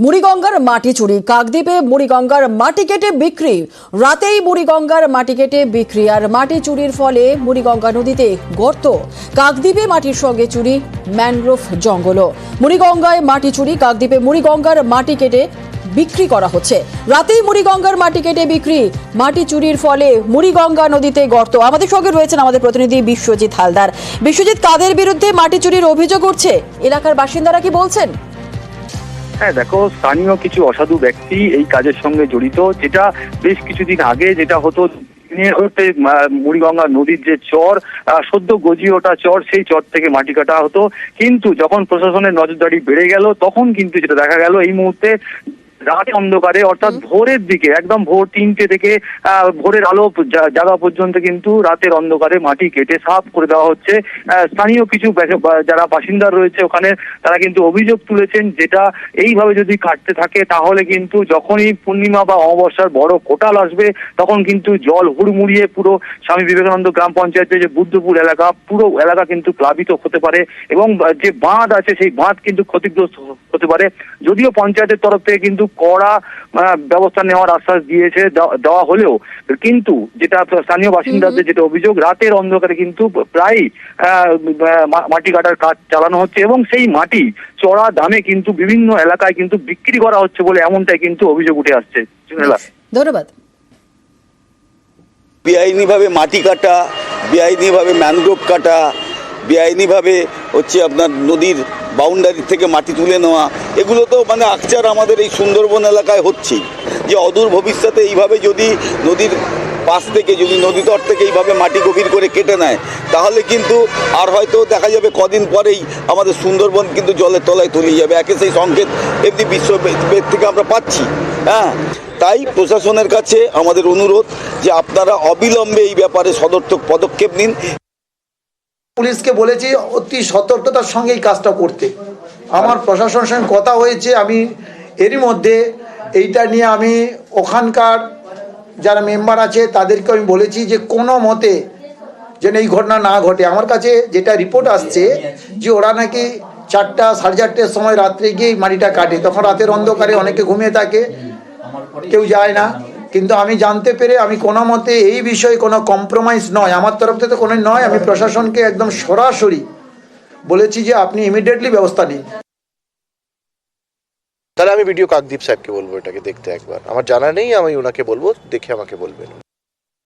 মুড়িগঙ্গার মাটি চুরি, কাকদ্বীপে মুড়িগঙ্গার মাটি কেটে বিক্রি। রাতেই মুড়িগঙ্গার মাটি কেটে বিক্রি আর মাটি চুরির ফলে মুড়িগঙ্গা নদীতে গর্ত। কাকদ্বীপে মাটির সঙ্গে চুরি ম্যানগ্রোভ জঙ্গলও। মুড়িগঙ্গায় মাটি চুরি, কাকদ্বীপে মুড়িগঙ্গার মাটি কেটে বিক্রি করা হচ্ছে। রাতেই মুড়িগঙ্গার মাটি কেটে বিক্রি, মাটি চুরির ফলে মুড়িগঙ্গা নদীতে গর্ত। আমাদের সঙ্গে রয়েছেন আমাদের প্রতিনিধি বিশ্বজিৎ হালদার। বিশ্বজিৎ, কাদের বিরুদ্ধে মাটি চুরির অভিযোগ উঠছে, এলাকার বাসিন্দারা কি বলছেন? হ্যাঁ দেখো, স্থানীয় কিছু অসাধু ব্যক্তি এই কাজের সঙ্গে জড়িত। যেটা বেশ কিছুদিন আগে যেটা হতো, মুড়িগঙ্গা নদীর যে চর, সদ্য গজিয়ে ওঠা চর, সেই চর থেকে মাটি কাটা হতো। কিন্তু যখন প্রশাসনের নজরদারি বেড়ে গেল, তখন কিন্তু যেটা দেখা গেল, এই মুহূর্তে রাত অন্ধকারে, অর্থাৎ ভোরের দিকে, একদম ভোর 3টে থেকে ভোরের আলো জাগা পর্যন্ত কিন্তু রাতের অন্ধকারে মাটি কেটে সাফ করে দেওয়া হচ্ছে। স্থানীয় কিছু যারা বাসিন্দা রয়েছে ওখানে, তারা কিন্তু অভিযোগ তুলেছেন, যেটা এইভাবে যদি কাটতে থাকে তাহলে কিন্তু যখনই পূর্ণিমা বা অমাবস্যার বড় কোটাল আসবে, তখন কিন্তু জল হুড়মুড়িয়ে পুরো স্বামী বিবেকানন্দ গ্রাম পঞ্চায়েতের যে বুদ্ধপুর এলাকা, পুরো এলাকা কিন্তু প্লাবিত হতে পারে এবং যে বাঁধ আছে সেই বাঁধ কিন্তু ক্ষতিগ্রস্ত হতে পারে। যদিও পঞ্চায়েতের তরফ থেকে কিন্তু কড়া ব্যবস্থা নেওয়ার আশ্বাস দেওয়া হলেও, কিন্তু যেটা স্থানীয় বাসিন্দাদের যেটা অভিযোগ, রাতের অন্ধকারে কিন্তু প্রায় মাটি কাটার কাজ চালানো হচ্ছে এবং সেই মাটি চড়া দামে কিন্তু বিভিন্ন এলাকায় কিন্তু বিক্রি করা হচ্ছে বলে এমনটাই কিন্তু অভিযোগ উঠে আসছে। ধন্যবাদ। বেআইনিভাবে মাটি কাটা, বেআইনিভাবে ম্যানগ্রোভ কাটা, বেআইনিভাবে হচ্ছে আপনার নদীর বাউন্ডারি থেকে মাটি তুলে নেওয়া, এগুলো তো মানে আকচার আমাদের এই সুন্দরবন এলাকায় হচ্ছেই। যে অদূর ভবিষ্যতে এইভাবে যদি নদীর পাশ থেকে, যদি নদীতট থেকে এইভাবে মাটি গভীর করে কেটে নেয়, তাহলে কিন্তু আর হয়তো দেখা যাবে কদিন পরেই আমাদের সুন্দরবন কিন্তু জলের তলায় তলিয়ে যাবে। একে সেই সংকেত এমনি বিশ্ব থেকে আমরা পাচ্ছি। হ্যাঁ, তাই প্রশাসনের কাছে আমাদের অনুরোধ যে আপনারা অবিলম্বে এই ব্যাপারে সদর্থক পদক্ষেপ নিন। পুলিশকে বলেছি অতি সতর্কতার সঙ্গে এই কাজটা করতে। আমার প্রশাসনের সঙ্গে কথা হয়েছে, আমি এরই মধ্যে এইটা নিয়ে আমি ওখানকার যারা মেম্বার আছে তাদেরকে আমি বলেছি যে কোনো মতে যেন এই ঘটনা না ঘটে। আমার কাছে যেটা রিপোর্ট আসছে যে ওরা নাকি 4টা, 4:30টার সময় রাত্রে গিয়ে মাটিটা কাটে, তখন রাতের অন্ধকারে অনেকে ঘুমিয়ে থাকে, কেউ যায় না। কিন্তু আমি জানতে পেরে আমি কোনো মতে এই বিষয়ে কোনো কম্প্রোমাইজ নয়, আমার তরফ থেকে কোনো নয়। আমি প্রশাসনকে একদম সরাসরি বলেছি যে আপনি ইমিডিয়েটলি ব্যবস্থা নিন। তাহলে আমি ভিডিও কাকদ্বীপ সাহেবকে বলবো এটাকে দেখতে একবার। আমার জানা নেই, আমি ওনাকে বলবো, দেখে আমাকে বলবেন।